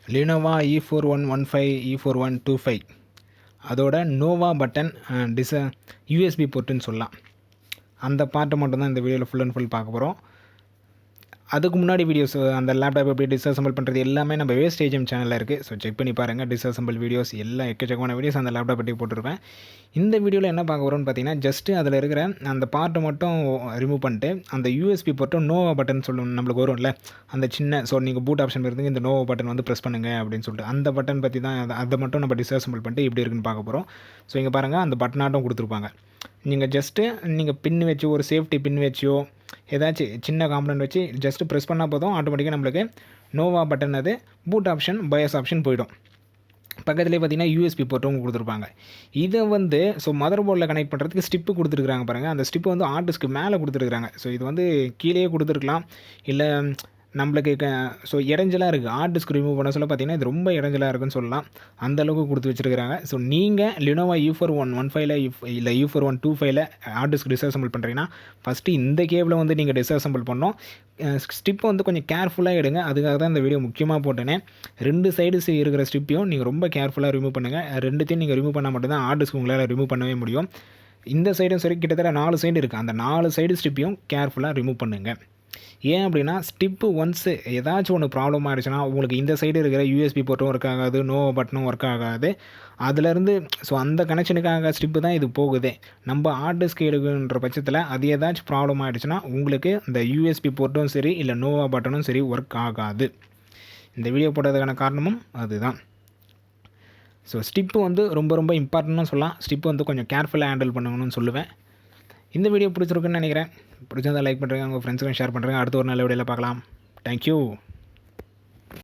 Lenovo e41-15 e41-25 அதோட Noah button USB போர்ட்டுன்னு சொல்லலாம். அந்த பார்ட்டை மட்டும் தான் இந்த வீடியோவில் ஃபுல் அண்ட் ஃபுல் பார்க்க போகிறோம். அதுக்கு முன்னாடி வீடியோஸ் அந்த லேப்டாப் எப்படி டிஸ்அசம்பிள் பண்ணுறது எல்லாமே நம்ம வேஸ்டேஜம் சேனலில் இருக்குது. ஸோ செக் பண்ணி பாருங்கள். டிஸ்அசம்பிள் வீடியோஸ் எல்லாம் எக்கச்சக்கமான வீடியோஸ் அந்த லேப்டாப் பற்றி போட்டிருப்பேன். இந்த வீடியோவில் என்ன பார்க்க வரோன்னு பார்த்தீங்கன்னா, ஜஸ்ட்டு அதில் இருக்கிற அந்த பார்ட்டை மட்டும் ரிமூவ் பண்ணிட்டு அந்த யூஎஸ்பி போர்ட்டும் நோவா பட்டன் சொல்லணும் நம்மளுக்கு வரும்ல, அந்த சின்ன ஸோ நீங்கள் பூட் ஆப்ஷன் இருக்குது, இந்த நோவா பட்டன் வந்து ப்ரெஸ் பண்ணுங்கள் அப்படின்னு சொல்லிட்டு அந்த பட்டன் பற்றி தான் அதை மட்டும் நம்ம டிஸ்அசம்பிள் பண்ணிட்டு எப்படி இருக்குன்னு பார்க்க போகிறோம். ஸோ இங்கே பாருங்கள், அந்த பட்டனாட்டம் கொடுத்துருப்பாங்க. நீங்கள் ஜஸ்ட்டு நீங்கள் பின் வச்சு ஒரு சேஃப்டி பின் வச்சோ ஏதாச்சும் சின்ன காம்பனண்ட் வச்சு ஜஸ்ட்டு ப்ரெஸ் பண்ணால் போதும், ஆட்டோமேட்டிக்காக நம்மளுக்கு நோவா பட்டன் அது பூட் ஆப்ஷன் பயாஸ் ஆப்ஷன் போய்டும். பக்கத்துலேயே பார்த்தீங்கன்னா யூஎஸ்பி போர்ட்டும் கொடுத்துருப்பாங்க. இதை வந்து ஸோ மதர் போர்டில் கனெக்ட் பண்ணுறதுக்கு ஸ்டிப்பு கொடுத்துருக்குறாங்க பாருங்கள். அந்த ஸ்டிப்பு வந்து ஹார்ட் டிஸ்க்கு மேலே கொடுத்துருக்குறாங்க. ஸோ இது வந்து கீழே கொடுத்துருக்கலாம், இல்லை நம்மளுக்கு ஸோ இடைஞ்சலாக இருக்குது. ஹார்ட் டிஸ்க் ரிமூவ் பண்ண சொல்ல பார்த்தீங்கன்னா இது ரொம்ப இடைஞ்சலாக இருக்குன்னு சொல்லலாம். அந்தளவுக்கு கொடுத்து வச்சுருக்காங்க. ஸோ நீங்கள் Lenovo e41-15 இல்லை e41-25 ஹார்ட் டிஸ்க் டிஸ்அசம்பிள் பண்ணுறீங்கன்னா ஃபஸ்ட்டு இந்த கேபிளை வந்து நீங்கள் டிஸ்அசம்பிள் பண்ணோம். ஸ்டிப்பை வந்து கொஞ்சம் கேர்ஃபுல்லாக எடுங்க. அதுக்காக தான் இந்த வீடியோ முக்கியமாக போட்டேனே. 2 சைடு இருக்கிற ஸ்டிப்பையும் நீங்கள் ரொம்ப கேர்ஃபுல்லாக ரிமூவ் பண்ணுங்கள். ரெண்டுத்தையும் நீங்கள் ரிமூவ் பண்ணால் மட்டும்தான் ஹார்ட் டிஸ்க் உங்களால் ரிமூவ் பண்ணவே முடியும். இந்த சைடும் சரி, கிட்டத்தட்ட 4 சைடு இருக்குது. அந்த 4 சைடு ஸ்டிப்பையும் கேர்ஃபுல்லாக ரிமூவ் பண்ணுங்கள். ஏன் அப்படின்னா, ஸ்டிப்பு ஒன்ஸு ஏதாச்சும் ஒன்று ப்ராப்ளம் ஆகிடுச்சுன்னா உங்களுக்கு இந்த சைடு இருக்கிற யூஎஸ்பி போர்ட்டும் ஒர்க் ஆகாது, நோவா பட்டனும் ஒர்க் ஆகாது. அதிலேருந்து ஸோ அந்த கனெக்ஷனுக்காக ஸ்டிப்பு தான் இது போகுது. நம்ம ஹார்ட் டிஸ்க் எடுக்குன்ற பட்சத்தில் அது ஏதாச்சும் ப்ராப்ளம் ஆகிடுச்சுன்னா உங்களுக்கு இந்த யூஎஸ்பி போர்ட்டும் சரி இல்லை நோவா பட்டனும் சரி ஒர்க் ஆகாது. இந்த வீடியோ போட்டதுக்கான காரணமும் அதுதான். ஸோ ஸ்டிப்பு வந்து ரொம்ப ரொம்ப இம்பார்ட்டன்ட்னு சொல்லலாம். ஸ்டிப்பு வந்து கொஞ்சம் கேர்ஃபுல்லாக ஹேண்டில் பண்ணணும்னு சொல்லுவேன். இந்த வீடியோ பிடிச்சிருக்குன்னு நினைக்கிறேன். பிடிச்சிருந்தால் லைக் பண்ணுறேங்க, உங்கள் ஃப்ரெண்ட்ஸுக்கும் ஷேர் பண்ணுறேங்க. அடுத்த ஒரு நல்ல வீடியோவில் பார்க்கலாம். தேங்க்யூ.